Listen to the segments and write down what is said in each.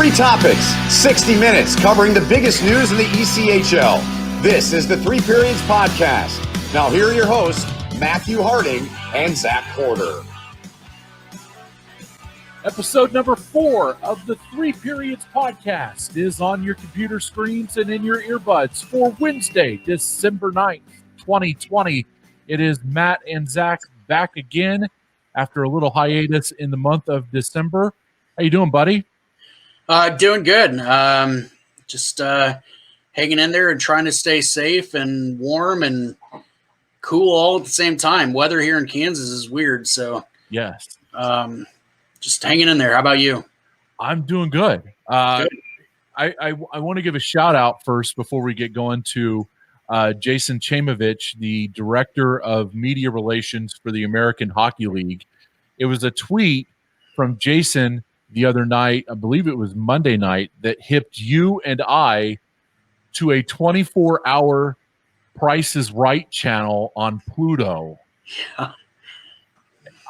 Three topics, 60 minutes covering the biggest news in the ECHL. This is the Three Periods Podcast. Now here are your hosts, Matthew Harding and Zach Porter. Episode number 4 of the Three Periods Podcast is on your computer screens and in your earbuds for Wednesday, December 9th, 2020. It is Matt and Zach back again after a little hiatus in the month of December. How you doing, buddy? Doing good. Just hanging in there and trying to stay safe and warm and cool all at the same time. Weather here in Kansas is weird, so yes. Just hanging in there. How about you? I'm doing good. Good. I want to give a shout out first before we get going to Jason Chamovich, the Director of Media Relations for the American Hockey League. It was a tweet from Jason the other night, I believe it was Monday night, that hipped you and I to a 24-hour Price is Right channel on Pluto. Yeah.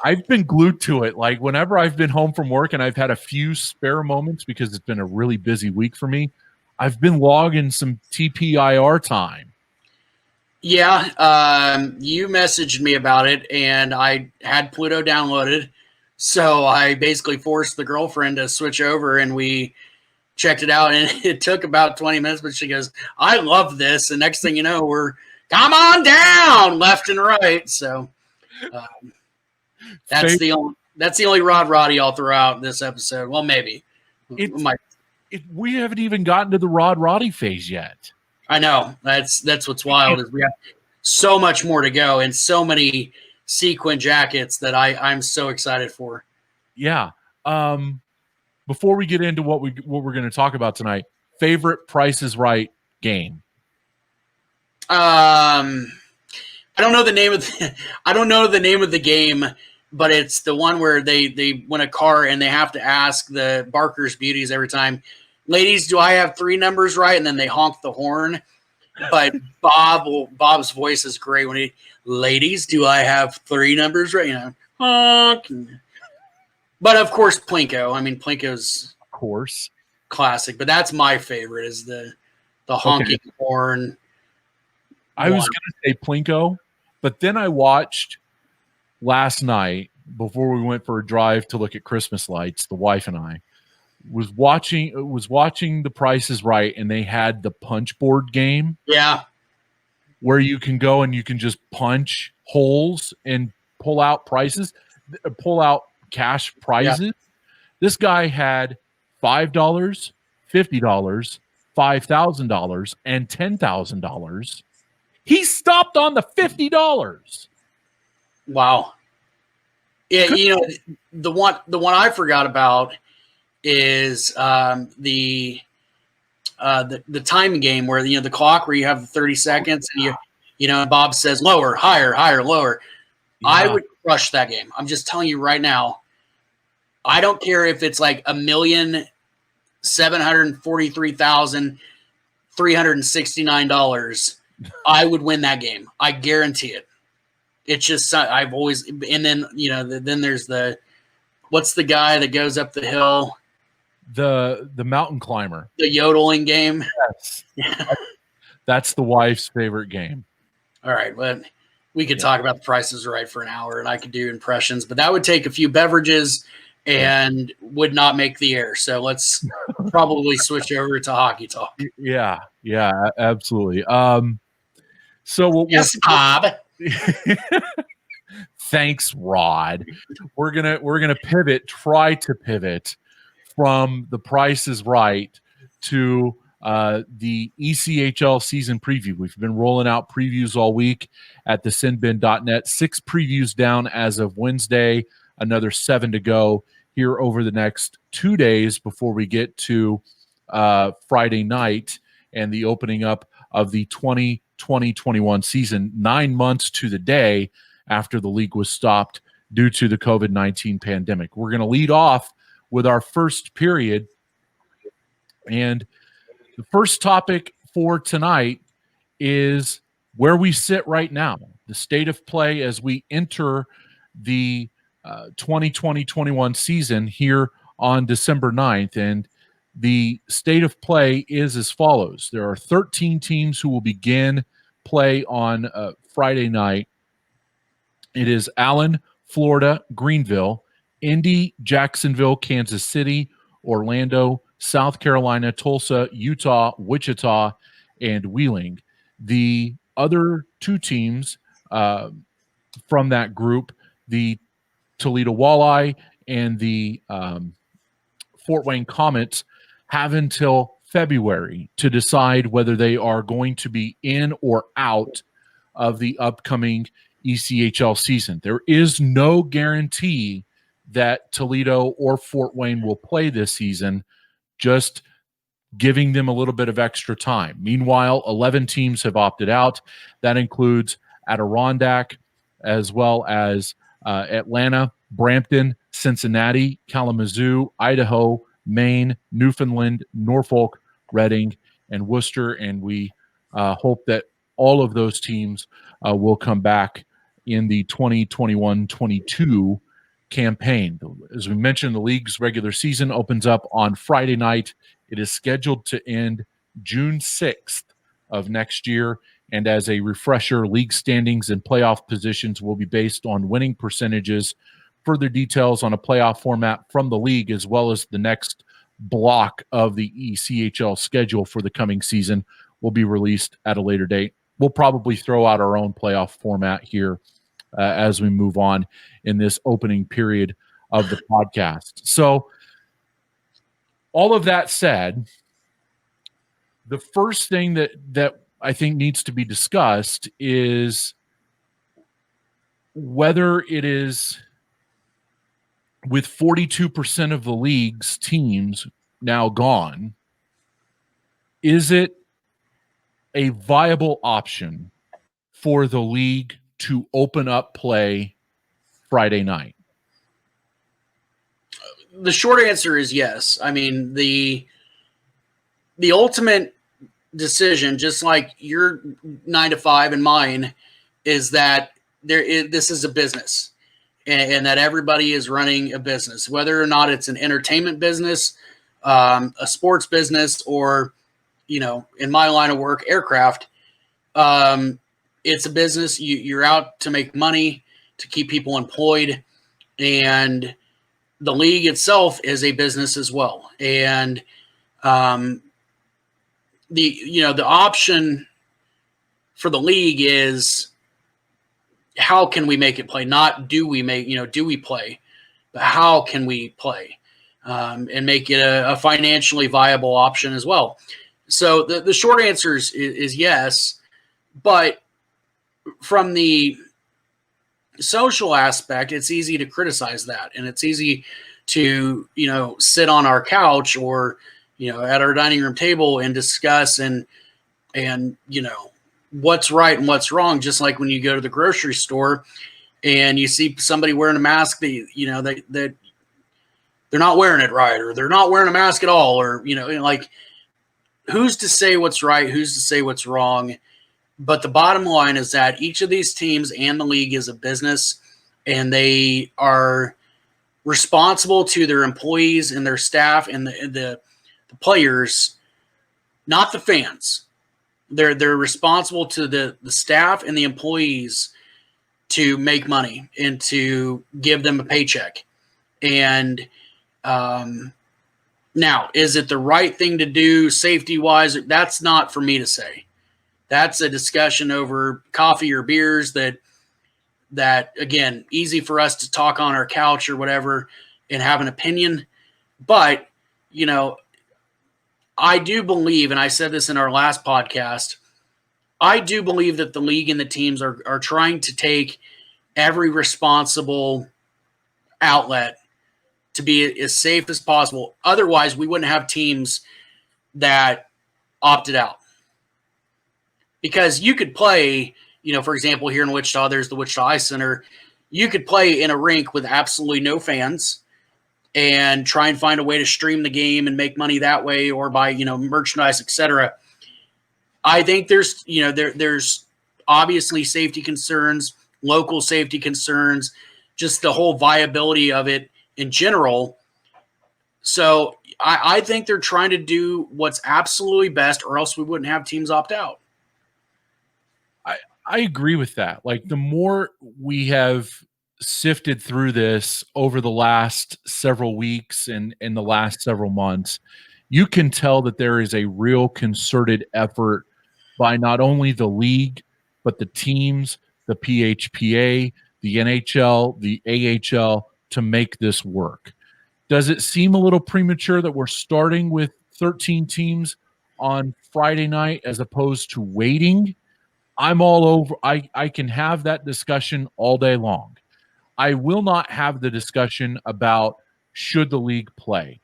I've been glued to it. Like whenever I've been home from work and I've had a few spare moments because it's been a really busy week for me, I've been logging some TPIR time. Yeah, you messaged me about it, and I had Pluto downloaded. So I basically forced the girlfriend to switch over, and we checked it out. And it took about 20 minutes, but she goes, I love this. And next thing you know, we're, come on down, left and right. So that's the only Rod Roddy I'll throw out in this episode. Well, maybe. We haven't even gotten to the Rod Roddy phase yet. I know. That's what's wild is we have so much more to go and so many sequin jackets that I'm so excited for. Yeah. Before we get into what we're going to talk about tonight, favorite Price is Right game. I don't know the name of the game, but it's the one where they win a car and they have to ask the Barker's Beauties every time, ladies, do I have 3 numbers right? And then they honk the horn. But Bob's voice is great when ladies, do I have 3 numbers right? You know, honk. But of course, Plinko. I mean, Plinko's of course classic, but that's my favorite is the honking horn. I was going to say Plinko, but then I watched last night before we went for a drive to look at Christmas lights. The wife and I was watching The Price is Right, and they had the punch board game. Yeah, where you can go and you can just punch holes and pull out cash prizes. Yeah. This guy had $5, $50, $5,000, and $10,000. He stopped on the $50. Wow. Yeah, you know, the one I forgot about is the time game where the clock where you have the 30 seconds and you know Bob says lower, higher, lower. Yeah. I would crush that game. I'm just telling you right now. I don't care if it's like $1,743,369. I would win that game. I guarantee it. It's just I've always and then then there's what's the guy that goes up the hill? The mountain climber. The yodeling game. Yes. Yeah. That's the wife's favorite game. All right, but we could talk about The Price is Right for an hour, and I could do impressions, but that would take a few beverages and would not make the air. So let's probably switch over to hockey talk. Yeah, absolutely. Yes, Bob. Thanks, Rod. We're gonna try to pivot from The Price is Right to the ECHL season preview. We've been rolling out previews all week at thesinbin.net. 6 previews down as of Wednesday, another 7 to go here over the next 2 days before we get to Friday night and the opening up of the 2020-21 season, 9 months to the day after the league was stopped due to the COVID-19 pandemic. We're going to lead off with our first period. And the first topic for tonight is where we sit right now, the state of play as we enter the 2020-21 season here on December 9th. And the state of play is as follows. There are 13 teams who will begin play on Friday night. It is Allen, Florida, Greenville, Indy, Jacksonville, Kansas City, Orlando, South Carolina, Tulsa, Utah, Wichita, and Wheeling. The other two teams from that group, the Toledo Walleye and the Fort Wayne Comets, have until February to decide whether they are going to be in or out of the upcoming ECHL season. There is no guarantee that Toledo or Fort Wayne will play this season, just giving them a little bit of extra time. Meanwhile, 11 teams have opted out. That includes Adirondack, as well as Atlanta, Brampton, Cincinnati, Kalamazoo, Idaho, Maine, Newfoundland, Norfolk, Reading, and Worcester. And we hope that all of those teams will come back in the 2021-22 campaign. As we mentioned, the league's regular season opens up on Friday night. It is scheduled to end June 6th of next year. And as a refresher, league standings and playoff positions will be based on winning percentages. Further details on a playoff format from the league, as well as the next block of the ECHL schedule for the coming season, will be released at a later date. We'll probably throw out our own playoff format here as we move on in this opening period of the podcast. So, all of that said, the first thing that I think needs to be discussed is whether it is, with 42% of the league's teams now gone, is it a viable option for the league to open up play Friday night? The short answer is yes. I mean, the ultimate decision, just like your 9 to 5 and mine, is that this is a business, and that everybody is running a business, whether or not it's an entertainment business, a sports business, or, in my line of work, aircraft. It's a business. You're out to make money, to keep people employed, and the league itself is a business as well. And the option for the league is, how can we make it play? Not do we play, but how can we play and make it a financially viable option as well. So the short answer is yes, but from the social aspect, it's easy to criticize that, and it's easy to sit on our couch or at our dining room table and discuss and what's right and what's wrong. Just like when you go to the grocery store and you see somebody wearing a mask that they're not wearing it right, or they're not wearing a mask at all, or like, who's to say what's right, who's to say what's wrong? But the bottom line is that each of these teams and the league is a business, and they are responsible to their employees and their staff and the players, not the fans. They're responsible to the staff and the employees to make money and to give them a paycheck. And now, is it the right thing to do safety-wise? That's not for me to say. That's a discussion over coffee or beers that again, easy for us to talk on our couch or whatever and have an opinion. But, I do believe, and I said this in our last podcast, I do believe that the league and the teams are trying to take every responsible outlet to be as safe as possible. Otherwise, we wouldn't have teams that opted out. Because you could play, for example, here in Wichita, there's the Wichita Ice Center. You could play in a rink with absolutely no fans and try and find a way to stream the game and make money that way, or buy, merchandise, etc. I think there's obviously safety concerns, local safety concerns, just the whole viability of it in general. So I think they're trying to do what's absolutely best, or else we wouldn't have teams opt out. I agree with that. Like, the more we have sifted through this over the last several weeks and in the last several months, you can tell that there is a real concerted effort by not only the league, but the teams, the PHPA, the NHL, the AHL, to make this work. Does it seem a little premature that we're starting with 13 teams on Friday night as opposed to waiting? I'm all over. I can have that discussion all day long. I will not have the discussion about should the league play.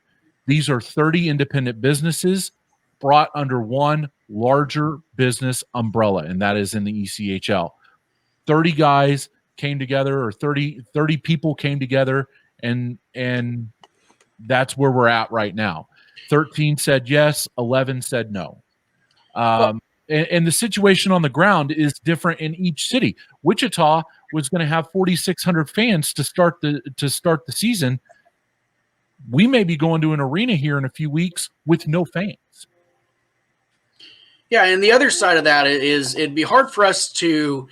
These are 30 independent businesses brought under one larger business umbrella, and that is in the ECHL. 30 guys came together, or 30 people came together, and that's where we're at right now. 13 said yes, 11 said no. And the situation on the ground is different in each city. Wichita was going to have 4,600 fans to start the season. We may be going to an arena here in a few weeks with no fans. Yeah, and the other side of that is it'd be hard for us to,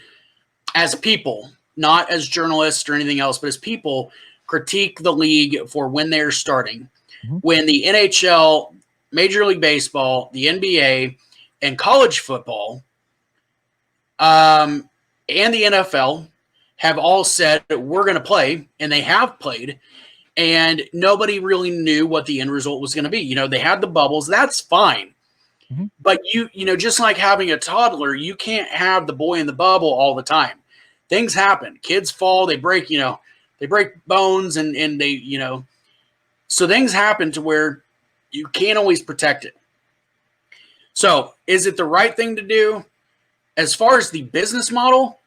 as people, not as journalists or anything else, but as people, critique the league for when they're starting. Mm-hmm. When the NHL, Major League Baseball, the NBA, and college football, and the NFL have all said we're going to play, and they have played, and nobody really knew what the end result was going to be. You know, they had the bubbles. That's fine. Mm-hmm. But you know, just like having a toddler, you can't have the boy in the bubble all the time. Things happen. Kids fall. They break bones, and they, you know, so things happen to where you can't always protect it. So is it the right thing to do? As far as the business model,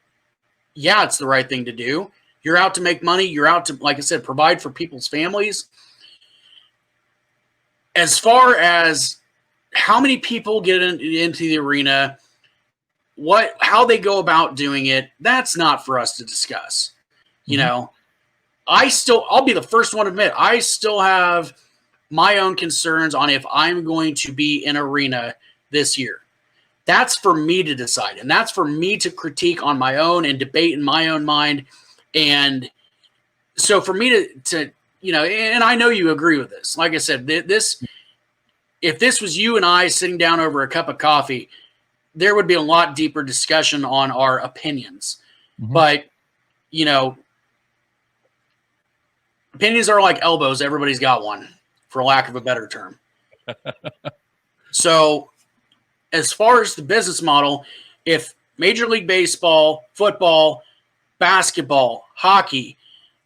yeah, it's the right thing to do. You're out to make money. You're out to, like I said, provide for people's families. As far as how many people get into the arena, how they go about doing it, that's not for us to discuss. You know, I'll be the first one to admit, I still have my own concerns on if I'm going to be in arena this year. That's for me to decide, and that's for me to critique on my own and debate in my own mind. And so for me to you know, and I know you agree with this. Like I said, if this was you and I sitting down over a cup of coffee, there would be a lot deeper discussion on our opinions. Mm-hmm. But, you know, opinions are like elbows. Everybody's got one, for lack of a better term. So as far as the business model, if Major League Baseball, football, basketball, hockey,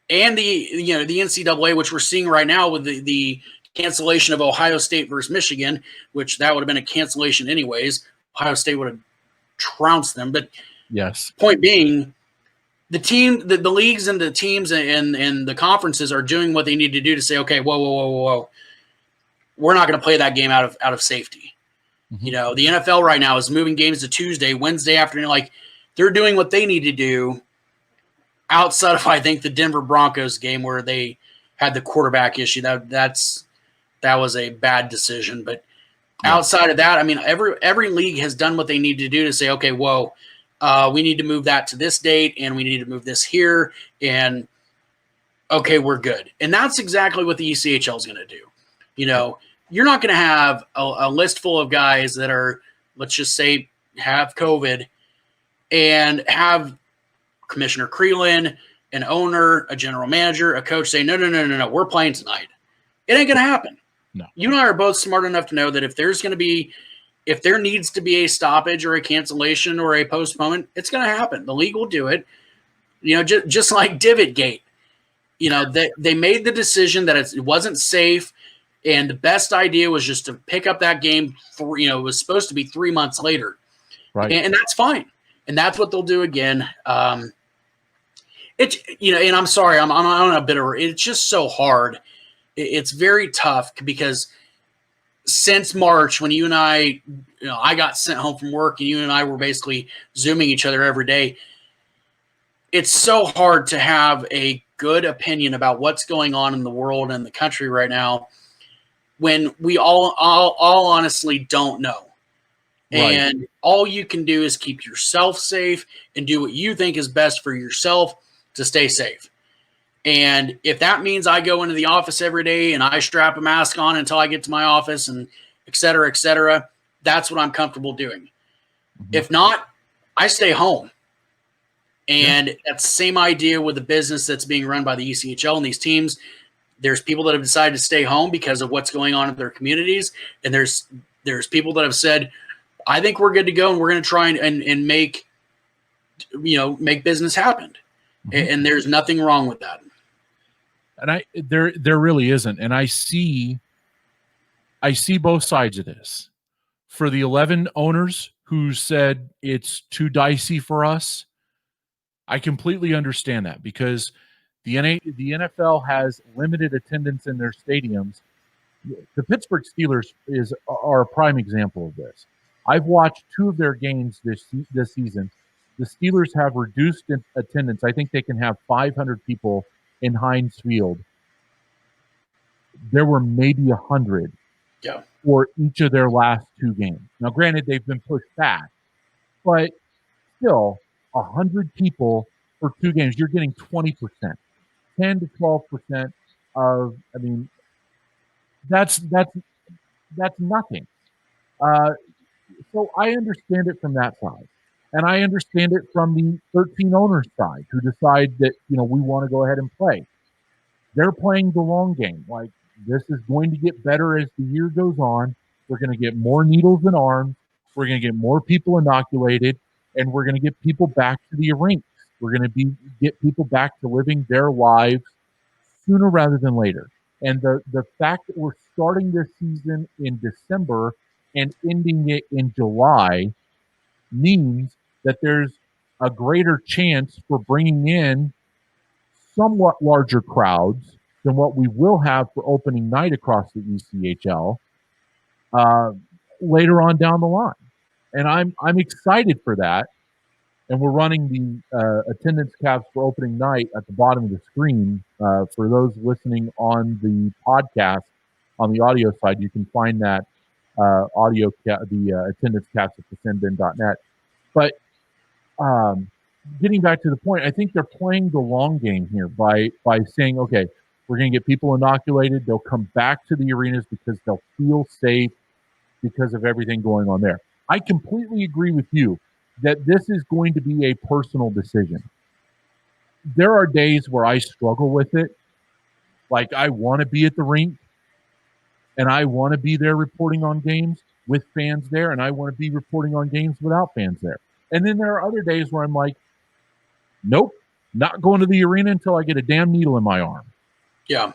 and the NCAA, which we're seeing right now with the cancellation of Ohio State versus Michigan, which that would have been a cancellation anyways. Ohio State would have trounced them. But yes, point being, the leagues and the teams and the conferences are doing what they need to do to say, okay, whoa. We're not going to play that game out of safety. Mm-hmm. You know, the NFL right now is moving games to Tuesday, Wednesday afternoon. Like, they're doing what they need to do outside of, I think, the Denver Broncos game where they had the quarterback issue. That was a bad decision. But outside of that, I mean, every league has done what they need to do to say, okay, we need to move that to this date, and we need to move this here, and okay, we're good. And that's exactly what the ECHL is going to do. You know, you're not going to have a list full of guys that are, let's just say, have COVID, and have Commissioner Creelan, an owner, a general manager, a coach say, no, we're playing tonight. It ain't going to happen. No. You and I are both smart enough to know that if there needs to be a stoppage or a cancellation or a postponement, it's going to happen. The league will do it. You know, just like Divot Gate. You know, they made the decision that it wasn't safe, and the best idea was just to pick up that game for, you know, it was supposed to be 3 months later. Right. And that's fine. And that's what they'll do again. It's, you know, and I'm sorry, I'm on a bit of, it's just so hard. It's very tough because since March, when you and I, you know, I got sent home from work and you and I were basically Zooming each other every day, it's so hard to have a good opinion about what's going on in the world and the country right now when we all honestly don't know. Right. And all you can do is keep yourself safe and do what you think is best for yourself to stay safe. And if that means I go into the office every day and I strap a mask on until I get to my office and et cetera, that's what I'm comfortable doing. If not, I stay home. And that's the same idea with the business that's being run by the ECHL and these teams. There's people that have decided to stay home because of what's going on in their communities. And there's people that have said, I think we're good to go and we're going to try and make business happen. And there's nothing wrong with that. And there really isn't. And I see both sides of this. For the 11 owners who said it's too dicey for us, I completely understand that, because the NFL has limited attendance in their stadiums. The Pittsburgh Steelers are a prime example of this. I've watched 2 of their games this season. The Steelers have reduced attendance. I think they can have 500 people in Heinz Field. There were maybe 100 for each of their last 2 games. Now, granted, they've been pushed back, but still, 100 people for 2 games. You're getting 20%, 10 to 12% of. I mean, that's nothing. So I understand it from that side, and I understand it from the 13 owners side who decide that we want to go ahead and play. They're playing the long game. Like, this is going to get better as the year goes on. We're going to get more needles and arms. We're going to get more people inoculated, and we're going to get people back to the rinks. We're going to get people back to living their lives sooner rather than later. And the fact that we're starting this season in December and ending it in July means that there's a greater chance for bringing in somewhat larger crowds than what we will have for opening night across the ECHL later on down the line. And I'm excited for that. And we're running the attendance caps for opening night at the bottom of the screen. For those listening on the podcast, on the audio side, you can find that the attendance caps at thesendbin.net. But getting back to the point, I think they're playing the long game here by saying, okay, we're going to get people inoculated. They'll come back to the arenas because they'll feel safe because of everything going on there. I completely agree with you that this is going to be a personal decision. There are days where I struggle with it. Like, I want to be at the rink and I want to be there reporting on games with fans there, and I want to be reporting on games without fans there. And then there are other days where I'm like, nope, not going to the arena until I get a damn needle in my arm. Yeah.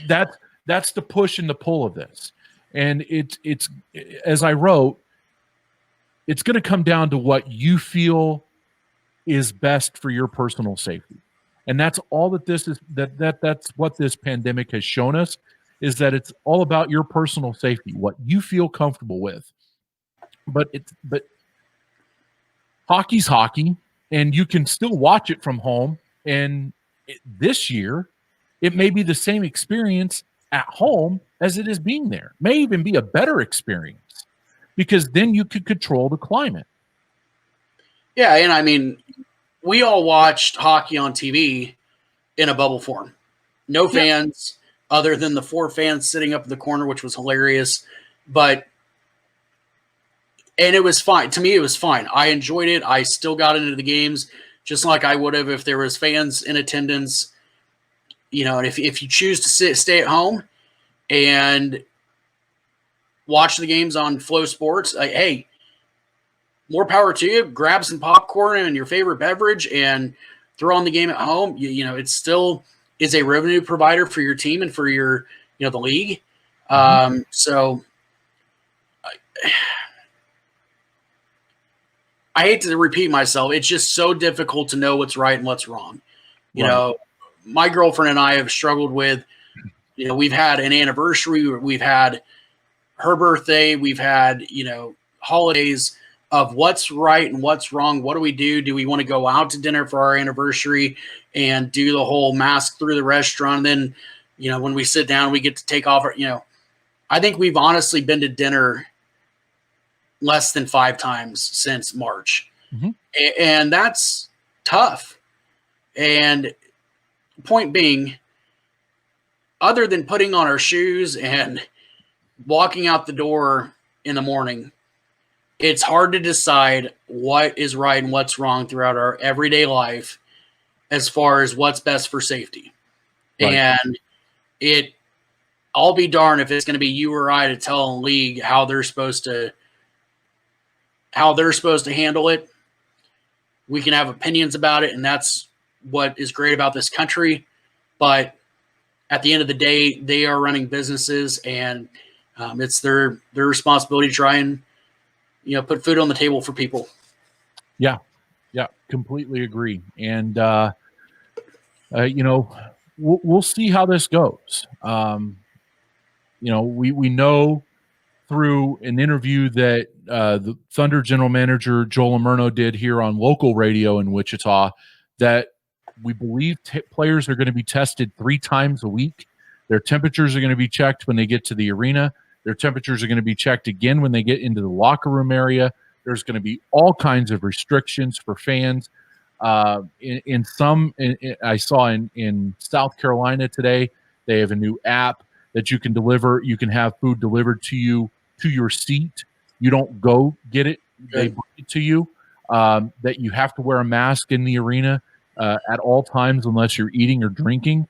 That's the push and the pull of this. And it's as I wrote, it's going to come down to what you feel is best for your personal safety. And that's all that this is, that's what this pandemic has shown us, is that it's all about your personal safety, what you feel comfortable with. But hockey's hockey, and you can still watch it from home. And this year, it may be the same experience at home as it is being there. May even be a better experience, because then you could control the climate. Yeah, and I mean, we all watched hockey on TV in a bubble form. No fans, other than the 4 fans sitting up in the corner, which was hilarious. And it was fine. To me, it was fine. I enjoyed it. I still got into the games just like I would have if there was fans in attendance. And if you choose to stay at home and watch the games on Flow Sports, hey, more power to you. Grab some popcorn and your favorite beverage and throw on the game at home. It still is a revenue provider for your team and for your, the league. So I hate to repeat myself. It's just so difficult to know what's right and what's wrong. My girlfriend and I have struggled with, we've had an anniversary, we've had her birthday, we've had, holidays of what's right and what's wrong. What do we do? Do we want to go out to dinner for our anniversary and do the whole mask through the restaurant? And then when we sit down, we get to take off. I think we've honestly been to dinner less than 5 times since March. Mm-hmm. And that's tough. And point being, other than putting on our shoes and walking out the door in the morning, it's hard to decide what is right and what's wrong throughout our everyday life as far as what's best for safety. Right. And I'll be darned if it's going to be you or I to tell a league how they're supposed to handle it. We can have opinions about it, and that's what is great about this country. But at the end of the day, they are running businesses, and it's their responsibility to try and put food on the table for people. Yeah, completely agree. And we'll see how this goes. We know through an interview that the Thunder general manager Joel Amerno did here on local radio in Wichita that we believe players are going to be tested 3 times a week. Their temperatures are going to be checked when they get to the arena. Their temperatures are going to be checked again when they get into the locker room area. There's going to be all kinds of restrictions for fans. I saw in South Carolina today, they have a new app that you can deliver. You can have food delivered to you to your seat. You don't go get it. They bring it to you. That you have to wear a mask in the arena at all times unless you're eating or drinking.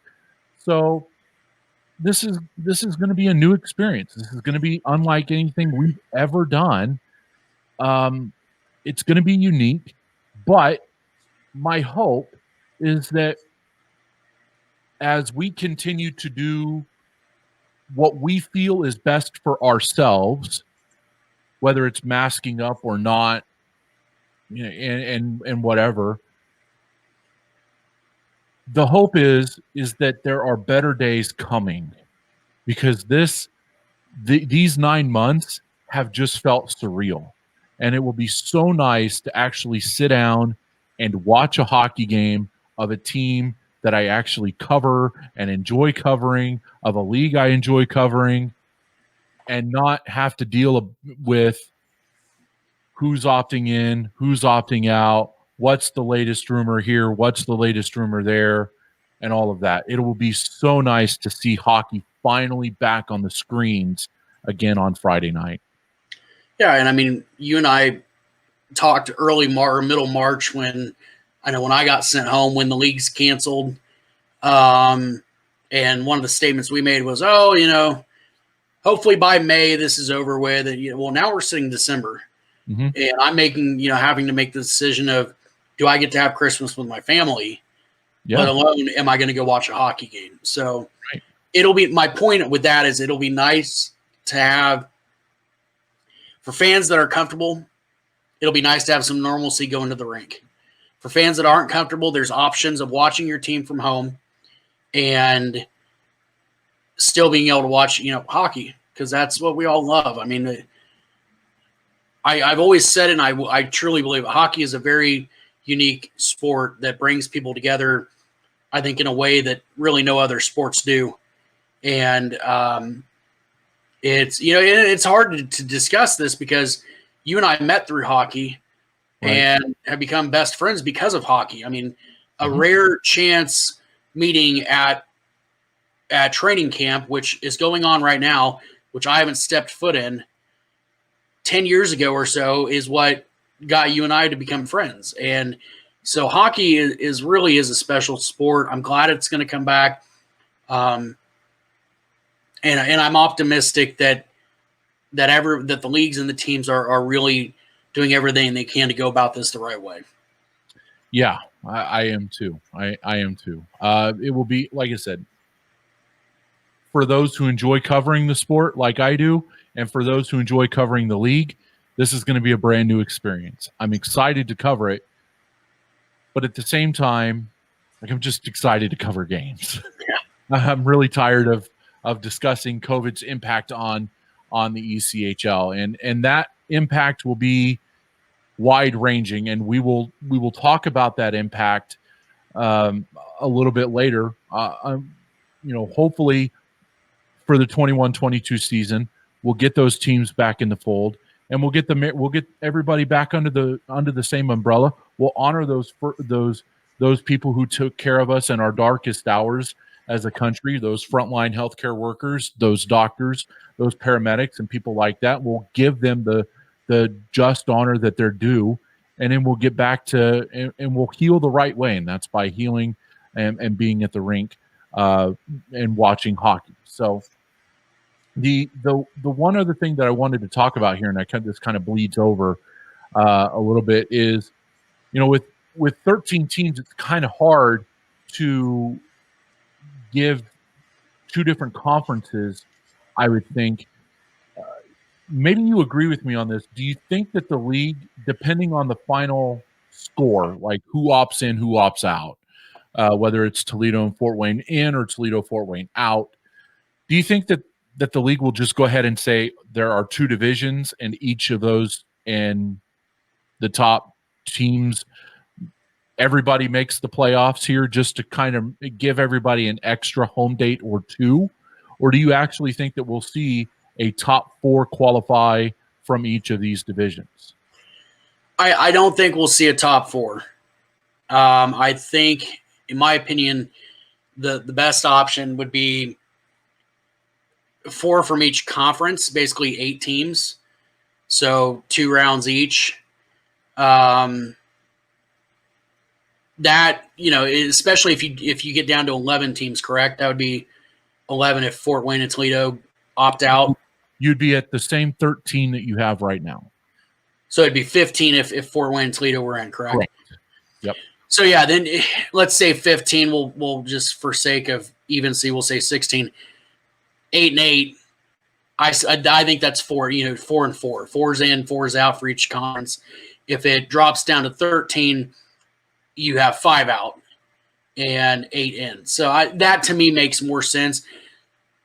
So this is going to be a new experience. This is going to be unlike anything we've ever done. It's going to be unique, but my hope is that as we continue to do what we feel is best for ourselves, whether it's masking up or not, and whatever, the hope is that there are better days coming, because these 9 months have just felt surreal, and it will be so nice to actually sit down and watch a hockey game of a team that I actually cover and enjoy covering, of a league I enjoy covering, and not have to deal with who's opting in, who's opting out, what's the latest rumor here, what's the latest rumor there, and all of that. It will be so nice to see hockey finally back on the screens again on Friday night. Yeah, and I mean, you and I talked middle March when I got sent home when the league's canceled. And one of the statements we made was, hopefully by May this is over with. And, well, now we're sitting December. Mm-hmm. And I'm having to make the decision of, do I get to have Christmas with my family? Yeah. Let alone, am I going to go watch a hockey game? So right. It'll be, my point with that is it'll be nice to have, for fans that are comfortable, it'll be nice to have some normalcy going to the rink. For fans that aren't comfortable, there's options of watching your team from home and still being able to watch, hockey, because that's what we all love. I mean, I've always said it, and I truly believe hockey is a very unique sport that brings people together, I think, in a way that really no other sports do. And it's hard to discuss this because you and I met through hockey. Right. And have become best friends because of hockey. I mean, a mm-hmm. rare chance meeting at training camp, which is going on right now, which I haven't stepped foot in, 10 years ago or so, is what got you and I to become friends. And so hockey is really a special sport. I'm glad it's going to come back. And I'm optimistic that the leagues and the teams are really doing everything they can to go about this the right way. Yeah, I am too. I am too. It will be, like I said, for those who enjoy covering the sport like I do, and for those who enjoy covering the league, this is going to be a brand new experience. I'm excited to cover it, but at the same time, I'm just excited to cover games. Yeah. I'm really tired of discussing COVID's impact on the ECHL, and that impact will be wide-ranging, and we will talk about that impact a little bit later. hopefully for the 21-22 season, we'll get those teams back in the fold, and we'll get everybody back under the same umbrella. We'll honor those people who took care of us in our darkest hours as a country, those frontline healthcare workers, those doctors, those paramedics, and people like that. We'll give them the just honor that they're due, and then we'll get back to and we'll heal the right way, and that's by healing and being at the rink and watching hockey. So the one other thing that I wanted to talk about here, and this kind of bleeds over a little bit, is with 13 teams, it's kind of hard to give two different conferences, I would think. Maybe you agree with me on this. Do you think that the league, depending on the final score, like who opts in, who opts out, whether it's Toledo and Fort Wayne in or Toledo, Fort Wayne out, do you think that the league will just go ahead and say there are two divisions and each of those and the top teams, everybody makes the playoffs here just to kind of give everybody an extra home date or two? Or do you actually think that we'll see a top four qualify from each of these divisions? I don't think we'll see a top four. I think, in my opinion, the best option would be 4 from each conference, basically 8 teams. So 2 rounds each. That, especially if you get down to 11 teams, correct? That would be 11 if Fort Wayne and Toledo opt out. You'd be at the same 13 that you have right now. So it'd be 15 if Fort Wayne and Toledo were in, correct? Correct. Yep. So yeah, then let's say 15. We'll just, for sake of evency, we'll say 16. 8 and 8. I think that's 4. 4 and 4. 4's in, 4's out for each conference. If it drops down to 13, you have 5 out and 8 in. So that to me makes more sense.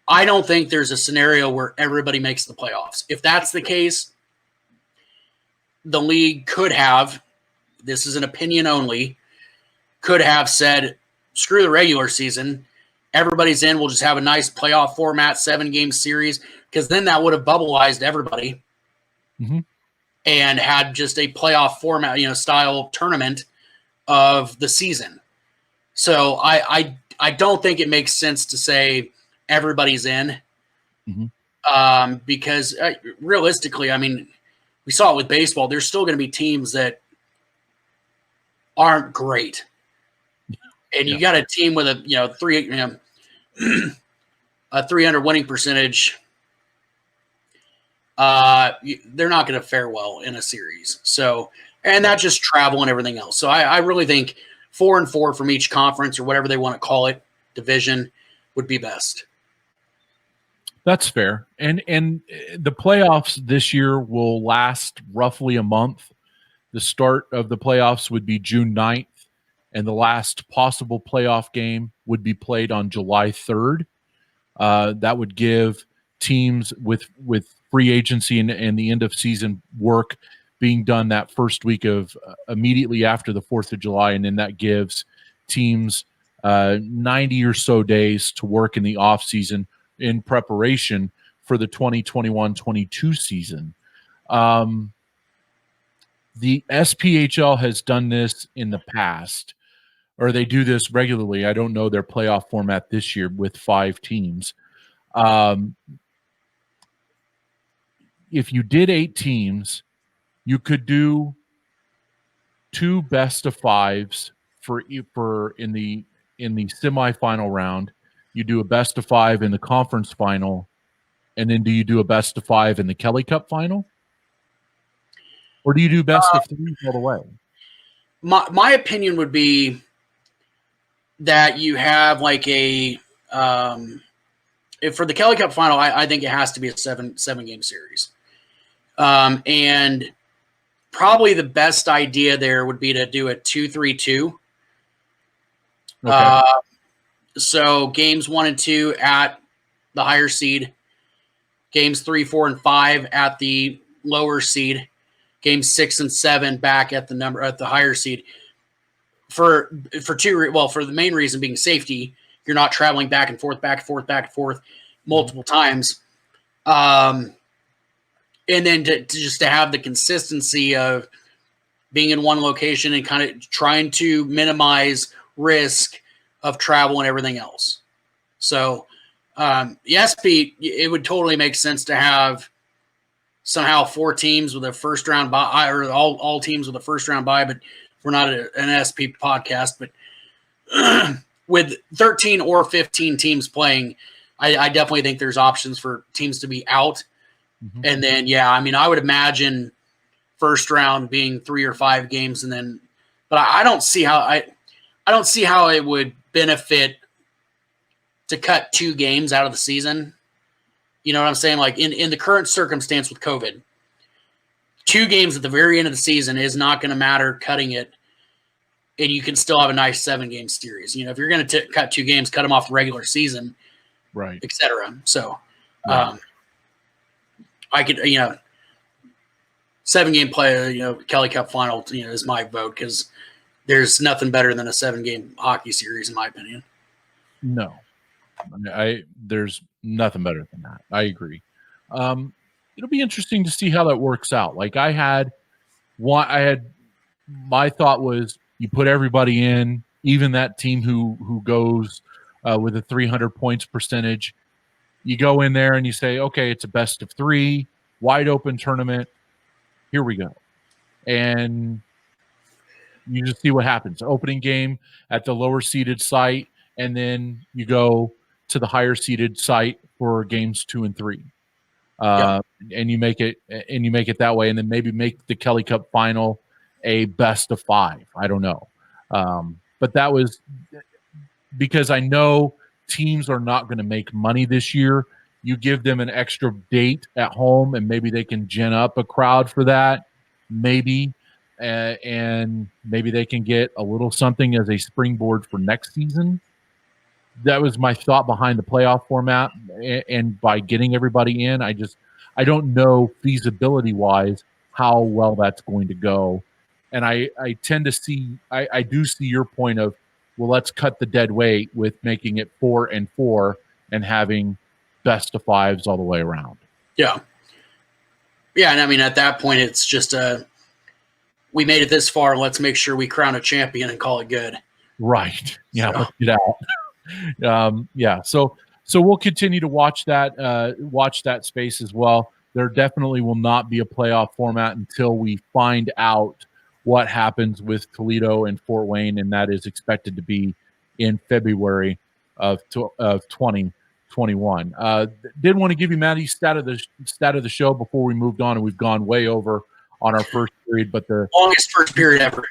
I don't think there's a scenario where everybody makes the playoffs. If that's the case, the league could have, this is an opinion only, could have said, screw the regular season. Everybody's in. We'll just have a nice playoff format, 7-game series, because then that would have bubbleized everybody and had just a playoff format, style tournament of the season. So I don't think it makes sense to say everybody's in because realistically, I mean, we saw it with baseball. There's still going to be teams that aren't great. And you got a team with a 300 winning percentage. They're not going to fare well in a series. So, and that's just travel and everything else. So I really think 4 and 4 from each conference or whatever they want to call it, division, would be best. That's fair. And the playoffs this year will last roughly a month. The start of the playoffs would be June 9th, and the last possible playoff game would be played on July 3rd. That would give teams with free agency and the end of season work being done that first week of immediately after the 4th of July, and then that gives teams 90 or so days to work in the off season in preparation for the 2021-22 season. The SPHL has done this in the past, or they do this regularly. I don't know their playoff format this year with 5 teams. If you did 8 teams, you could do 2 best of 5s for in the semifinal round. You do a best of 5 in the conference final, and then do you do a best of 5 in the Kelly Cup final? Or do you do best of 3 all the way? My opinion would be that you have like a if for the Kelly Cup final, I think it has to be a 7-game series. And probably the best idea there would be to do a 2-3-2. Okay. So games 1 and 2 at the higher seed, games 3, 4, and 5 at the lower seed, games 6 and 7 back at the higher seed. For the main reason being safety, you're not traveling back and forth multiple times. And then to have the consistency of being in one location and kind of trying to minimize risk of travel and everything else. So, yes, Pete, it would totally make sense to have somehow 4 teams with a first round bye, or all teams with a first round bye, but we're not an SP podcast, but with 13 or 15 teams playing, I definitely think there's options for teams to be out. Mm-hmm. And then, yeah, I mean, I would imagine first round being 3 or 5 games, and then, but I don't see how it would benefit to cut 2 games out of the season. You know what I'm saying? Like in the current circumstance with COVID, 2 games at the very end of the season is not going to matter cutting it. And you can still have a nice 7-game series. You know, if you're going to cut 2 games, cut them off the regular season, right, et cetera. So, right. I could, 7-game play, Kelly Cup final, is my vote, because there's nothing better than a 7-game hockey series, in my opinion. No, there's nothing better than that. I agree. It'll be interesting to see how that works out. Like my thought was you put everybody in, even that team who goes with a 300 points percentage. You go in there and you say, okay, it's a best of 3, wide open tournament. Here we go. And you just see what happens. Opening game at the lower seeded site, and then you go to the higher seeded site for games 2 and 3. And you make it that way, and then maybe make the Kelly Cup final a best of 5. I don't know. But that was because I know teams are not going to make money this year. You give them an extra date at home, and maybe they can gin up a crowd for that, maybe, and maybe they can get a little something as a springboard for next season. That was my thought behind the playoff format, and by getting everybody in, I don't know feasibility-wise how well that's going to go. And I tend to see – I do see your point of, well, let's cut the dead weight with making it 4 and 4 and having best of 5s all the way around. Yeah. Yeah, and I mean, at that point, it's just we made it this far. Let's make sure we crown a champion and call it good. Right. Yeah, so. Let's get out. Yeah, so we'll continue to watch that space as well. There definitely will not be a playoff format until we find out what happens with Toledo and Fort Wayne, and that is expected to be in February of 2021. Did want to give you Maddie's stat of the show before we moved on, and we've gone way over on our first period, but the longest first period ever.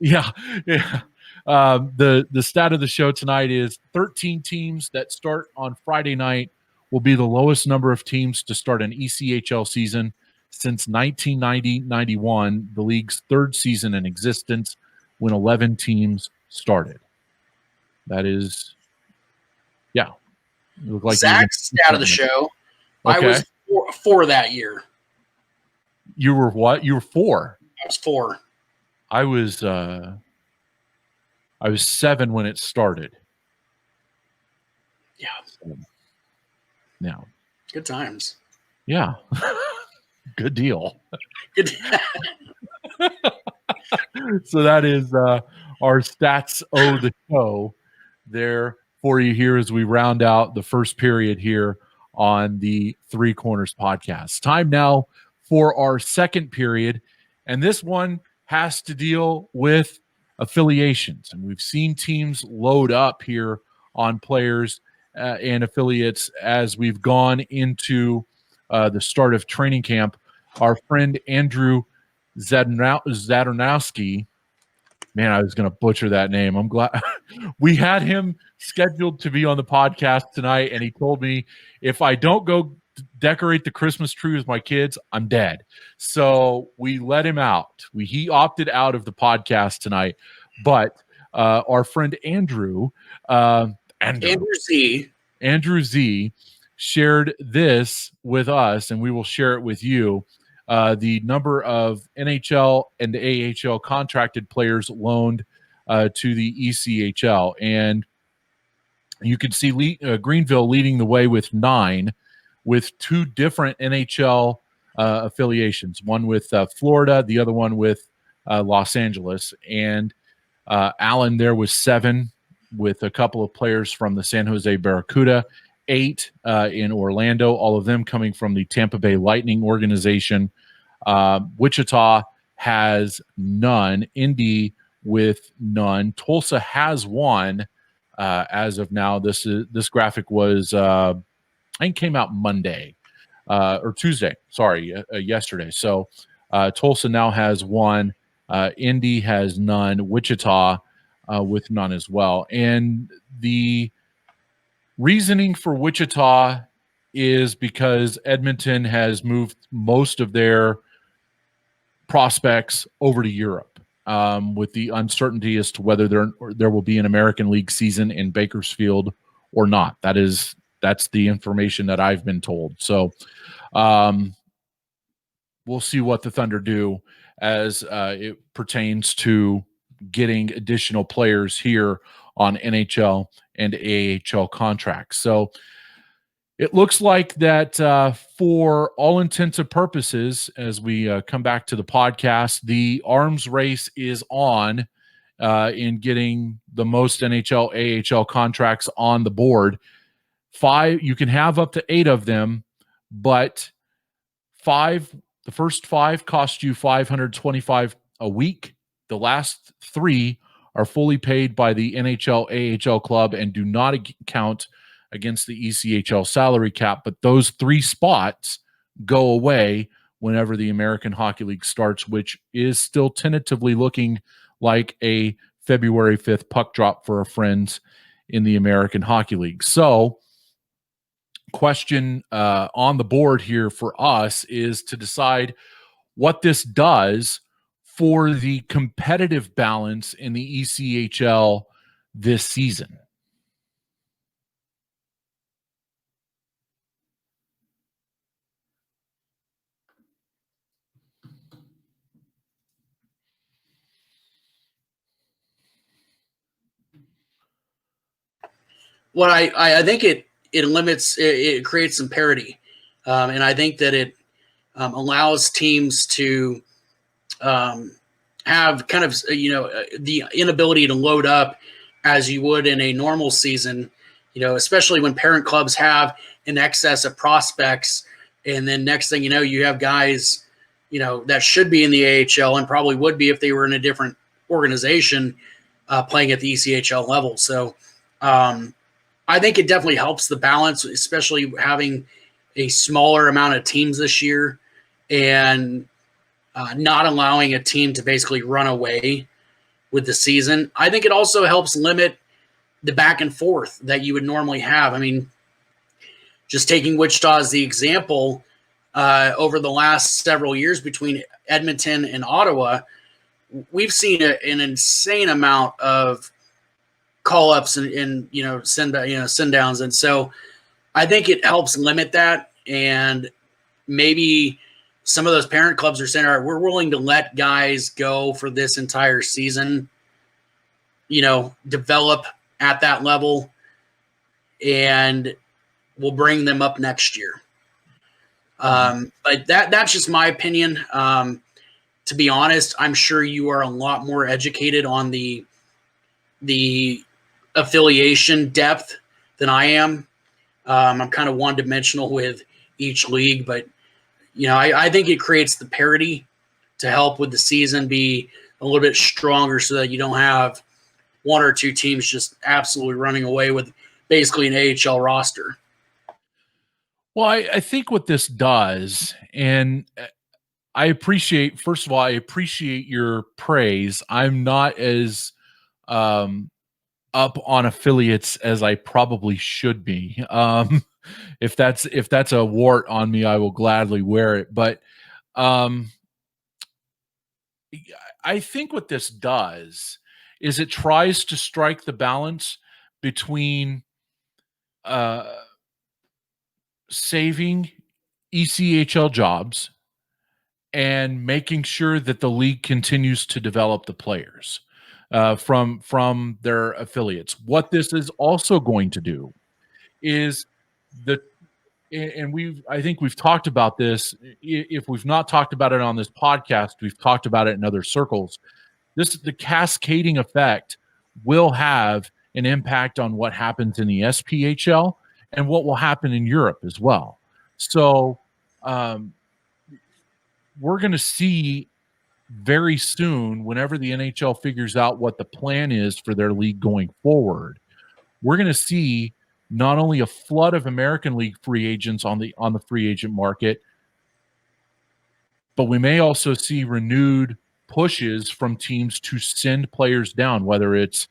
Yeah. The stat of the show tonight is 13 teams that start on Friday night will be the lowest number of teams to start an ECHL season since 1990-91, the league's 3rd season in existence, when 11 teams started. That is, yeah. It looked like Zach's stat of the show. Okay. I was 4 that year. You were what? You were 4. I was 4. I was 7 when it started. Yeah. Yeah. Good times. Yeah. Good deal. Good. So that is our stats of the show there for you here as we round out the first period here on the Three Corners podcast. Time now for our second period, and this one has to deal with affiliations. And we've seen teams load up here on players and affiliates as we've gone into the start of training camp. Our friend Andrew Zadornowski, man, I was going to butcher that name. I'm glad we had him scheduled to be on the podcast tonight, and he told me if I don't go decorate the Christmas tree with my kids, I'm dead. So we let him out. He opted out of the podcast tonight, but our friend Andrew Z shared this with us, and we will share it with you. The number of NHL and AHL contracted players loaned to the ECHL. And You can see Greenville leading the way with 9, with 2 different NHL affiliations, one with Florida, the other one with Los Angeles. And Allen there was 7, with a couple of players from the San Jose Barracuda, 8 in Orlando, all of them coming from the Tampa Bay Lightning organization. Wichita has none. Indy with none. Tulsa has 1 as of now. This graphic was I think came out Monday or Tuesday. Sorry, yesterday. So Tulsa now has 1. Indy has none. Wichita with none as well. And the reasoning for Wichita is because Edmonton has moved most of their prospects over to Europe, with the uncertainty as to whether there will be an American League season in Bakersfield or not. That's the information that I've been told. So we'll see what the Thunder do as it pertains to getting additional players here on NHL and AHL contracts. So it looks like that for all intents and purposes, as we come back to the podcast, the arms race is on in getting the most NHL, AHL contracts on the board. 5, you can have up to 8 of them, but the first 5 cost you $525 a week. The last 3 are fully paid by the NHL, AHL club and do not count against the ECHL salary cap, but those 3 spots go away whenever the American Hockey League starts, which is still tentatively looking like a February 5th puck drop for our friends in the American Hockey League. So, question on the board here for us is to decide what this does for the competitive balance in the ECHL this season. Well, I think it limits, it creates some parity, and I think that it allows teams to have kind of the inability to load up as you would in a normal season. Especially when parent clubs have an excess of prospects, and then next thing you know, you have guys that should be in the AHL and probably would be if they were in a different organization playing at the ECHL level. So. I think it definitely helps the balance, especially having a smaller amount of teams this year and not allowing a team to basically run away with the season. I think it also helps limit the back and forth that you would normally have. I mean, just taking Wichita as the example, over the last several years between Edmonton and Ottawa, we've seen an insane amount of call-ups and send downs, and so I think it helps limit that. And maybe some of those parent clubs are saying, all right, we're willing to let guys go for this entire season, develop at that level, and we'll bring them up next year. But that's just my opinion. To be honest, I'm sure you are a lot more educated on the affiliation depth than I am. I'm kind of one-dimensional with each league, but I think it creates the parity to help with the season be a little bit stronger, so that you don't have 1 or 2 teams just absolutely running away with basically an AHL roster. Well, I think what this does, and I appreciate, first of all, I appreciate your praise. I'm not as up on affiliates as I probably should be. If that's a wart on me, I will gladly wear it. But I think what this does is it tries to strike the balance between saving ECHL jobs and making sure that the league continues to develop the players. from their affiliates. What this is also going to do is I think we've talked about this. If we've not talked about it on this podcast, we've talked about it in other circles. The cascading effect will have an impact on what happens in the SPHL and what will happen in Europe as well. So we're going to see very soon, whenever the NHL figures out what the plan is for their league going forward, we're going to see not only a flood of American League free agents on the free agent market, but we may also see renewed pushes from teams to send players down, whether it's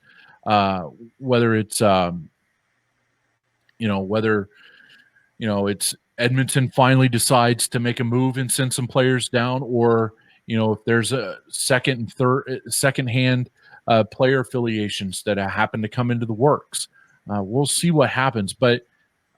Edmonton finally decides to make a move and send some players down, or if there's a second-hand player affiliations that happen to come into the works. We'll see what happens, but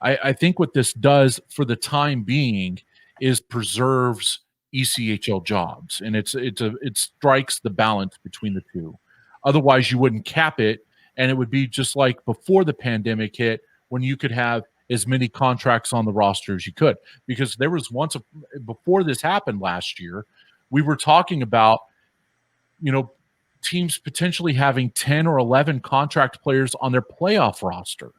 I think what this does for the time being is preserves ECHL jobs, and it strikes the balance between the two. Otherwise, you wouldn't cap it, and it would be just like before the pandemic hit, when you could have as many contracts on the roster as you could. Because there was before this happened last year, we were talking about, teams potentially having 10 or 11 contract players on their playoff roster.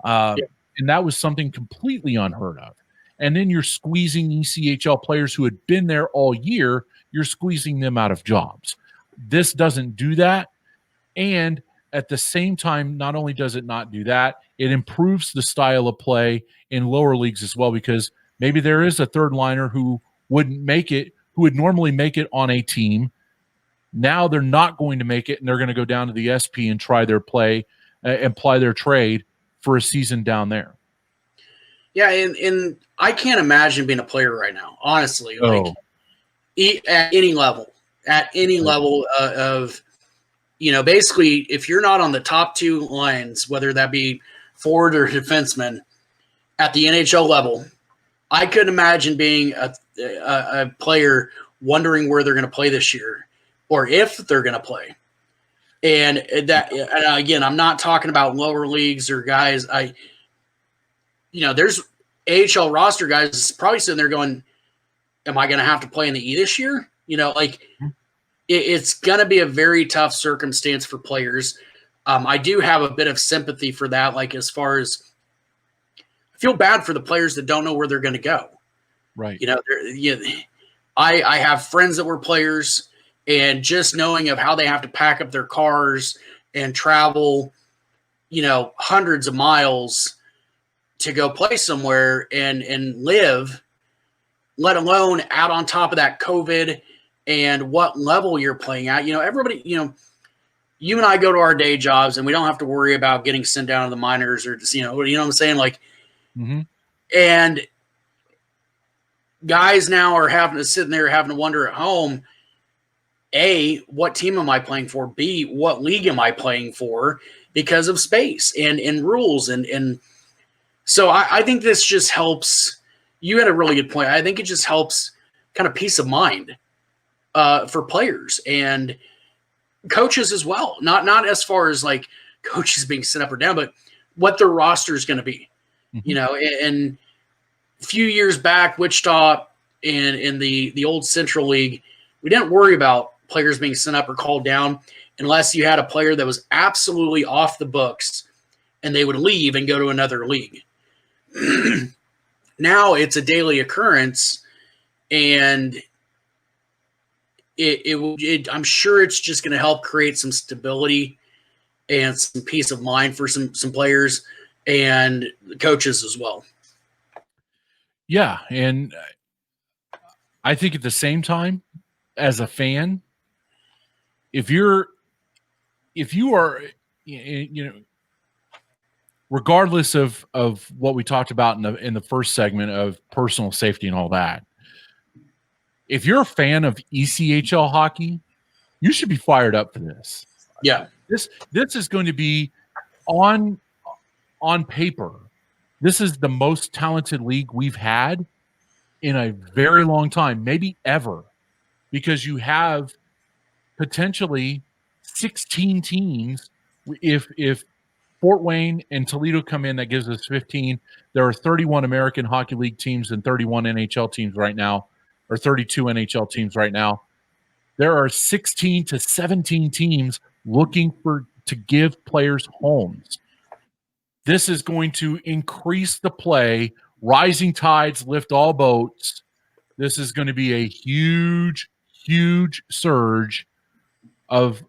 And that was something completely unheard of. And then you're squeezing ECHL players who had been there all year, you're squeezing them out of jobs. This doesn't do that. And at the same time, not only does it not do that, it improves the style of play in lower leagues as well, because maybe there is a third liner who wouldn't make it, who would normally make it on a team. Now they're not going to make it, and they're going to go down to the SP and try their play and ply their trade for a season down there. Yeah, and I can't imagine being a player right now, honestly. Like at any level of, basically, if you're not on the top two lines, whether that be forward or defenseman, at the NHL level, I couldn't imagine being a player wondering where they're going to play this year or if they're going to play. And again, I'm not talking about lower leagues or guys. There's AHL roster guys probably sitting there going, am I going to have to play in the E this year? It's going to be a very tough circumstance for players. I do have a bit of sympathy for that. Like, as far as, I feel bad for the players that don't know where they're going to go. Right. I have friends that were players, and just knowing of how they have to pack up their cars and travel, hundreds of miles to go play somewhere and live, let alone add on top of that COVID and what level you're playing at. Everybody, you and I go to our day jobs, and we don't have to worry about getting sent down to the minors or just, you know what I'm saying? Like, and guys now are sitting there having to wonder at home, A, what team am I playing for? B, what league am I playing for? Because of space and rules. And so I think this just helps. You had a really good point. I think it just helps kind of peace of mind for players and coaches as well. Not as far as like coaches being sent up or down, but what their roster is going to be. And a few years back, Wichita and in the old Central League, we didn't worry about players being sent up or called down unless you had a player that was absolutely off the books and they would leave and go to another league. Now it's a daily occurrence, and I'm sure it's just going to help create some stability and some peace of mind for some players and the coaches as well. Yeah, and I think at the same time, as a fan, if you are, regardless of what we talked about in the first segment of personal safety and all that, if you're a fan of ECHL hockey, you should be fired up for this. Yeah, this is going to be on paper. This is the most talented league we've had in a very long time, maybe ever, because you have potentially 16 teams. If Fort Wayne and Toledo come in, that gives us 15. There are 31 American Hockey League teams and 31 NHL teams right now, or 32 NHL teams right now. There are 16 to 17 teams looking to give players homes. This is going to increase the play. Rising tides lift all boats. This is going to be a huge, huge surge of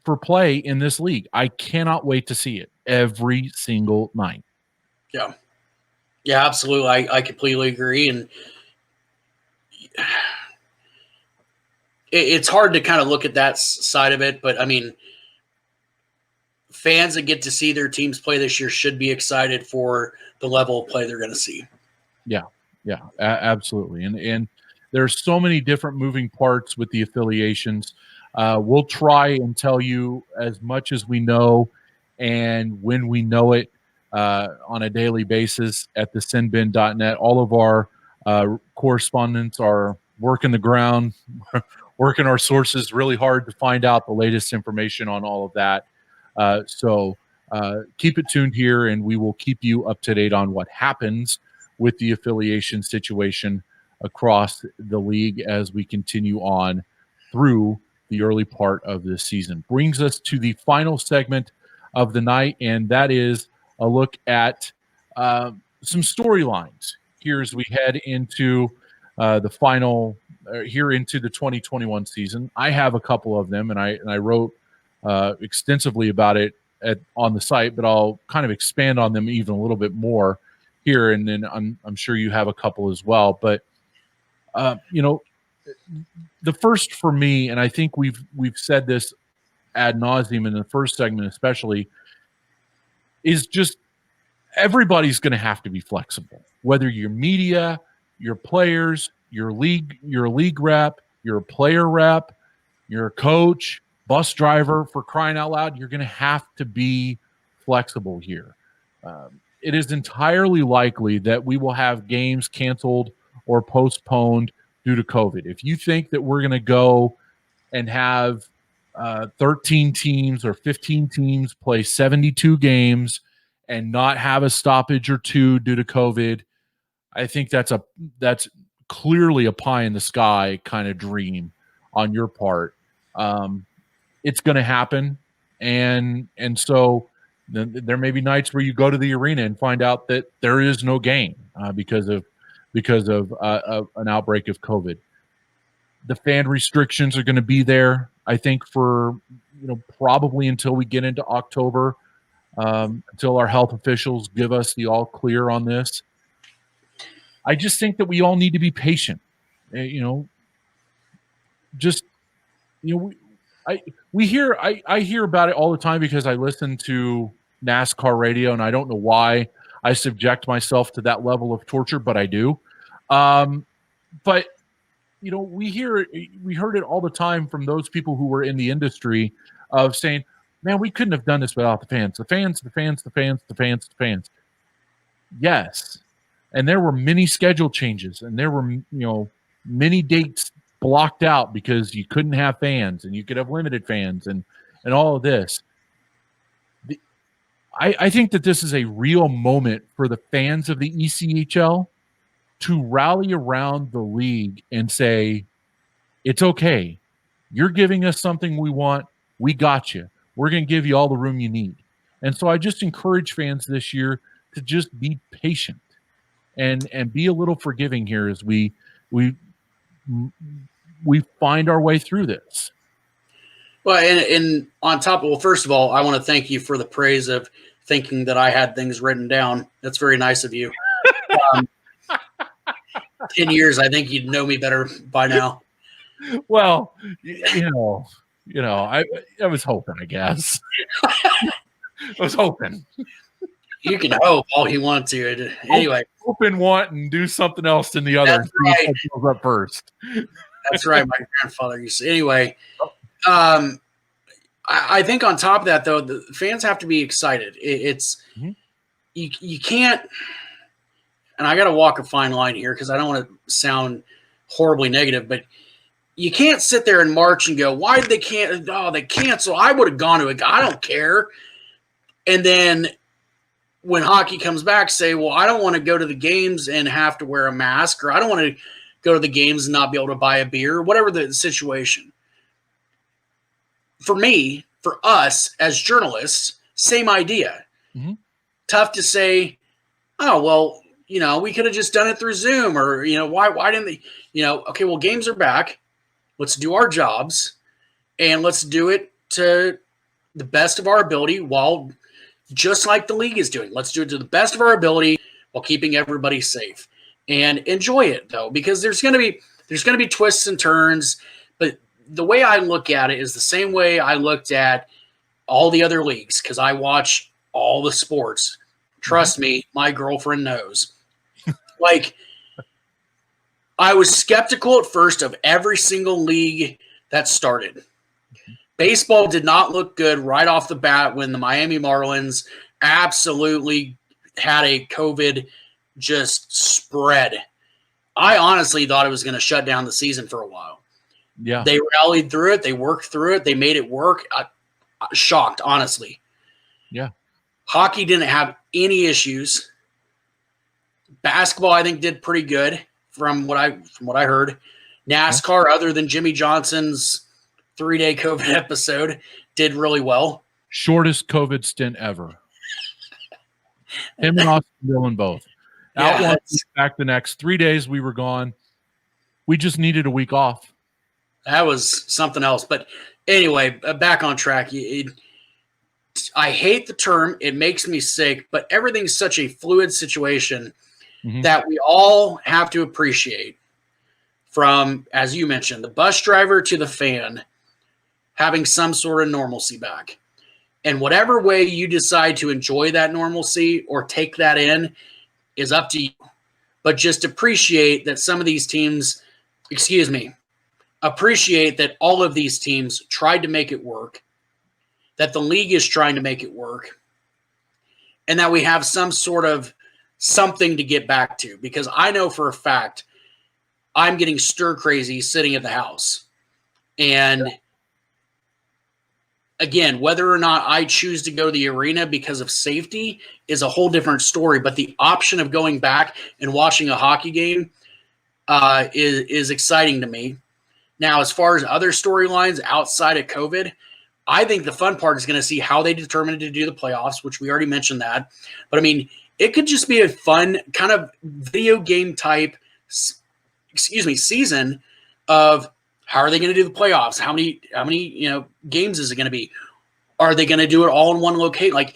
for play in this league. I cannot wait to see it every single night. Yeah. Yeah, absolutely. I completely agree. And it's hard to kind of look at that side of it, but I mean, fans that get to see their teams play this year should be excited for the level of play they're going to see. Yeah, absolutely. And there's so many different moving parts with the affiliations. We'll try and tell you as much as we know and when we know it on a daily basis at the sinbin.net. All of our correspondents are working the ground, working our sources really hard to find out the latest information on all of that. So keep it tuned here, and we will keep you up to date on what happens with the affiliation situation across the league as we continue on through the early part of this season. Brings us to the final segment of the night, and that is a look at some storylines here as we head into the final here into the 2021 season. I have a couple of them, and I wrote extensively about it on the site, but I'll kind of expand on them even a little bit more here, and then I'm sure you have a couple as well. But the first for me, and I think we've said this ad nauseum in the first segment especially, is just everybody's going to have to be flexible. Whether you're media, your players, your league rep, your player rep, your coach, bus driver, for crying out loud, you're going to have to be flexible here. It is entirely likely that we will have games canceled or postponed due to COVID. If you think that we're going to go and have 13 teams or 15 teams play 72 games and not have a stoppage or two due to COVID, I think that's clearly a pie in the sky kind of dream on your part. It's going to happen, and so there may be nights where you go to the arena and find out that there is no game because of an outbreak of COVID. The fan restrictions are going to be there, I think, for probably until we get into October, until our health officials give us the all clear on this. I just think that we all need to be patient. I hear about it all the time because I listen to NASCAR radio, and I don't know why I subject myself to that level of torture, but I do. But we heard it all the time from those people who were in the industry of saying, man, we couldn't have done this without the fans. The fans. Yes. And there were many schedule changes, and there were, many dates blocked out because you couldn't have fans and you could have limited fans and all of this. I think that this is a real moment for the fans of the ECHL to rally around the league and say, it's okay. You're giving us something we want. We got you. We're going to give you all the room you need. And so I just encourage fans this year to just be patient and be a little forgiving here as we find our way through this. Well, and on top of, first of all, I want to thank you for the praise of thinking that I had things written down. That's very nice of you. 10 years, I think you'd know me better by now. Well, I was hoping, I guess. I was hoping. You can hope all you want to. Anyway. Hope and want and do something else in the other. That's right. Up first. That's right. My grandfather used to. Anyway, I think on top of that, though, the fans have to be excited. It's you can't, and I got to walk a fine line here because I don't want to sound horribly negative, but you can't sit there in March and go, why did they can't? Oh, they cancel. I would have gone to it. I don't care. And then when hockey comes back, say, well, I don't want to go to the games and have to wear a mask, or I don't want to go to the games and not be able to buy a beer, whatever the situation. For me, for us as journalists, same idea. Mm-hmm. Tough to say, oh, well, we could have just done it through Zoom, or, why didn't they, okay, well, games are back. Let's do our jobs, and let's do it to the best of our ability, while just like the league is doing. Let's do it to the best of our ability while keeping everybody safe, and enjoy it, though, because there's going to be twists and turns. But the way I look at it is the same way I looked at all the other leagues, because I watch all the sports. Trust me, my girlfriend knows. Like, I was skeptical at first of every single league that started. Baseball did not look good right off the bat when the Miami Marlins absolutely had a COVID just spread. I honestly thought it was going to shut down the season for a while. Yeah. They rallied through it. They worked through it. They made it work. Shocked, honestly. Yeah. Hockey didn't have any issues. Basketball, I think, did pretty good from what I heard. NASCAR, other than Jimmy Johnson's 3-day COVID episode, did really well. Shortest COVID stint ever. Him and Austin Dillon both. Out one week, back the next. 3 days we were gone. We just needed a week off. That was something else. But anyway, back on track. I hate the term. It makes me sick. But everything's such a fluid situation that we all have to appreciate. From, as you mentioned, the bus driver to the fan, having some sort of normalcy back. And whatever way you decide to enjoy that normalcy or take that in is up to you. But just appreciate that some of these teams, appreciate that all of these teams tried to make it work, that the league is trying to make it work, and that we have some sort of something to get back to. Because I know for a fact I'm getting stir crazy sitting at the house. And again, whether or not I choose to go to the arena because of safety is a whole different story. But the option of going back and watching a hockey game is exciting to me. Now, as far as other storylines outside of COVID, I think the fun part is going to see how they determine to do the playoffs, which we already mentioned that. But, I mean, it could just be a fun kind of video game type season of how are they going to do the playoffs? How many games is it going to be? Are they going to do it all in one location? Like,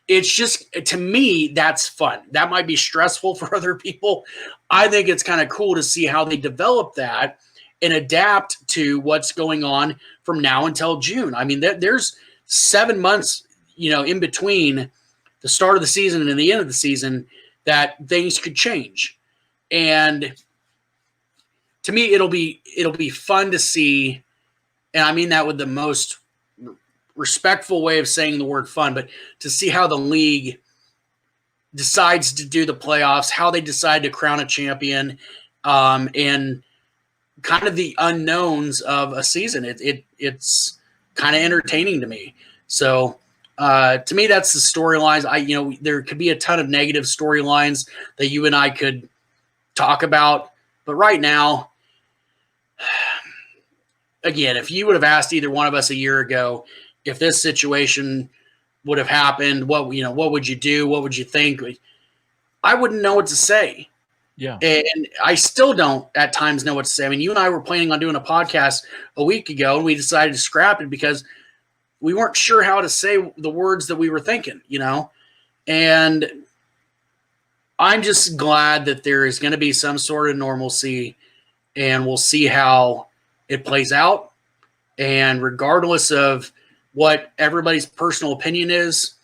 it's just, to me, that's fun. That might be stressful for other people. I think it's kind of cool to see how they develop that and adapt to what's going on from now until June. I mean, there's 7 months, in between the start of the season and the end of the season that things could change. And to me, it'll be fun to see, and I mean that with the most respectful way of saying the word fun, but to see how the league decides to do the playoffs, how they decide to crown a champion, and kind of the unknowns of a season. It's kind of entertaining to me. So to me, that's the storylines. There could be a ton of negative storylines that you and I could talk about, but right now, again, if you would have asked either one of us a year ago if this situation would have happened, what would you do? What would you think? I wouldn't know what to say. Yeah. And I still don't at times know what to say. I mean, you and I were planning on doing a podcast a week ago, and we decided to scrap it because we weren't sure how to say the words that we were thinking, And I'm just glad that there is going to be some sort of normalcy, and we'll see how it plays out. And regardless of what everybody's personal opinion is,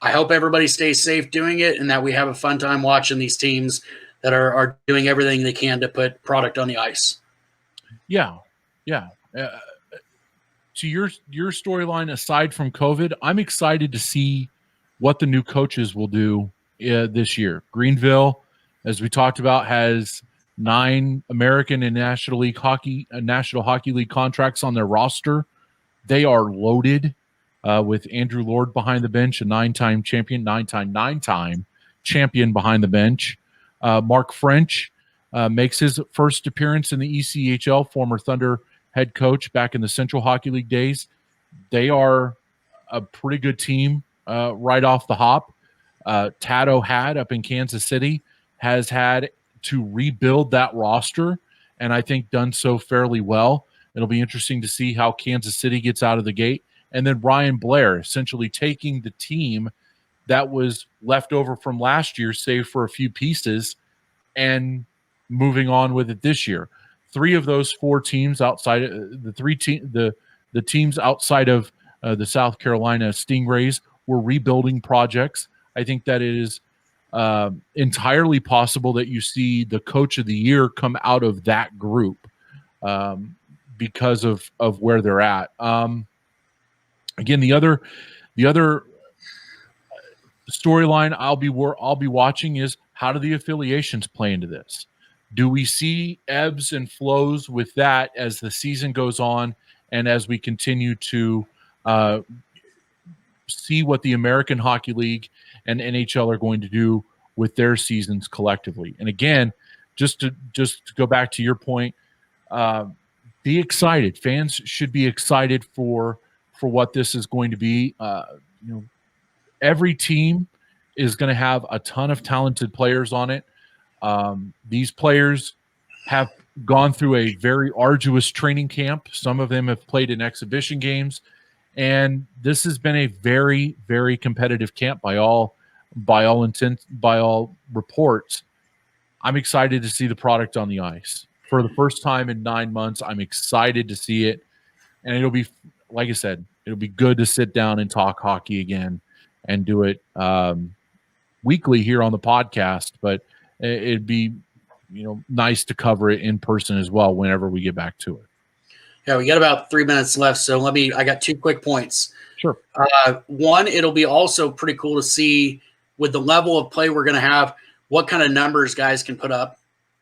I hope everybody stays safe doing it, and that we have a fun time watching these teams that are doing everything they can to put product on the ice. Yeah. Yeah. To your storyline, aside from COVID, I'm excited to see what the new coaches will do this year. Greenville, as we talked about, has 9 American and National Hockey League contracts on their roster. They are loaded with Andrew Lord behind the bench, a 9-time champion, 9-time champion behind the bench. Mark French makes his first appearance in the ECHL, former Thunder head coach back in the Central Hockey League days. They are a pretty good team right off the hop. Tato had up in Kansas City has had to rebuild that roster, and I think done so fairly well. It'll be interesting to see how Kansas City gets out of the gate. And then Ryan Blair essentially taking the team that was left over from last year, save for a few pieces, and moving on with it this year. 3 of those 4 teams outside the teams outside of the South Carolina Stingrays were rebuilding projects. I think that it is entirely possible that you see the coach of the year come out of that group because of where they're at. Again, the other storyline I'll be watching is, how do the affiliations play into this? Do we see ebbs and flows with that as the season goes on and as we continue to see what the American Hockey League and NHL are going to do with their seasons collectively? And again, just to go back to your point, be excited. Fans should be excited for what this is going to be. Every team is going to have a ton of talented players on it. These players have gone through a very arduous training camp. Some of them have played in exhibition games, and this has been a very, very competitive camp by all reports. I'm excited to see the product on the ice for the first time in 9 months. I'm excited to see it, and it'll be, like I said, it'll be good to sit down and talk hockey again and do it weekly here on the podcast. But it'd be, nice to cover it in person as well whenever we get back to it. Yeah, we got about 3 minutes left, so I got 2 quick points. Sure. One, it'll be also pretty cool to see, with the level of play we're going to have, what kind of numbers guys can put up.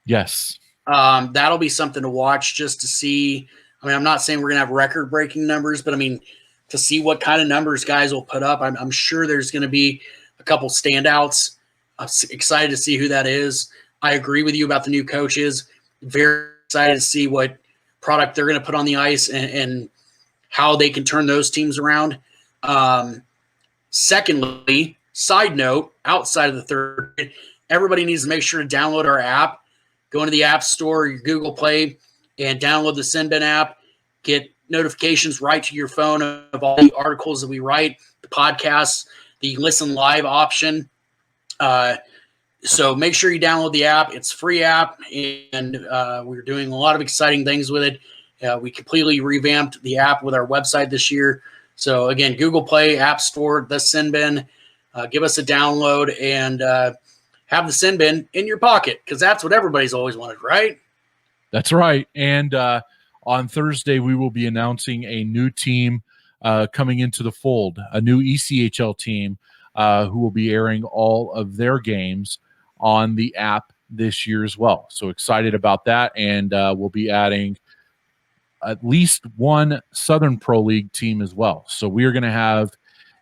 Yes. That'll be something to watch, just to see. I'm not saying we're going to have record-breaking numbers, but to see what kind of numbers guys will put up. I'm sure there's going to be a couple standouts. I'm excited to see who that is. I agree with you about the new coaches. Very excited to see what product they're going to put on the ice and how they can turn those teams around. Secondly, side note, outside of the third, everybody needs to make sure to download our app. Go into the App Store or your Google Play and download the SinBin app. Get notifications right to your phone of all the articles that we write, the podcasts, the listen live option. So make sure you download the app. It's a free app, and we're doing a lot of exciting things with it. We completely revamped the app with our website this year. So again, Google Play, App Store, the SinBin. Give us a download and have the SinBin in your pocket, because that's what everybody's always wanted, right? That's right. And on Thursday, we will be announcing a new team coming into the fold, a new ECHL team who will be airing all of their games on the app this year as well. So excited about that. And we'll be adding at least one Southern Pro League team as well. So we are going to have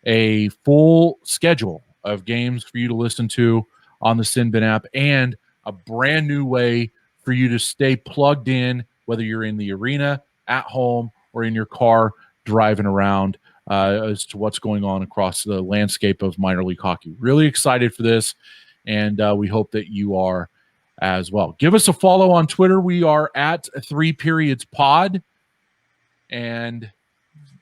a full schedule of games for you to listen to on the SinBin app, and a brand new way for you to stay plugged in, whether you're in the arena, at home, or in your car driving around, as to what's going on across the landscape of minor league hockey. Really excited for this, and we hope that you are as well. Give us a follow on Twitter. We are at 3 Periods Pod, and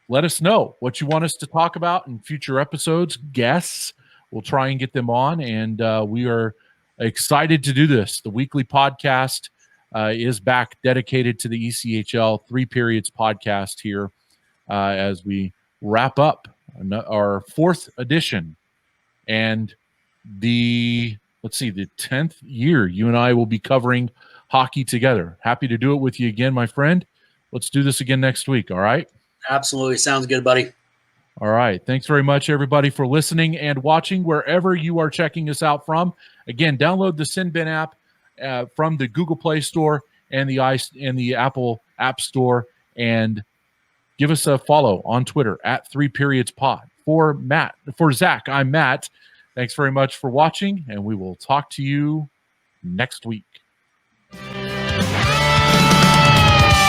let us know what you want us to talk about in future episodes. Guests, we'll try and get them on, and we are excited to do this. The weekly podcast is back, dedicated to the ECHL 3 Periods podcast here as we wrap up our 4th edition, and the 10th year you and I will be covering hockey together. Happy to do it with you again, my friend. Let's do this again next week. All right. Absolutely. Sounds good, buddy. All right. Thanks very much, everybody, for listening and watching wherever you are checking us out from. Again, download the SinBin app. from the Google Play Store and the Apple App Store, and give us a follow on Twitter at 3periodspod. For Zach, I'm Matt. Thanks very much for watching, and we will talk to you next week.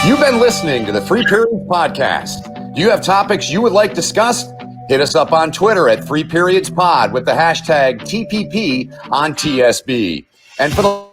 You've been listening to the 3 Periods Podcast. Do you have topics you would like discussed? Hit us up on Twitter at 3periodspod with the hashtag TPP on TSB. And for the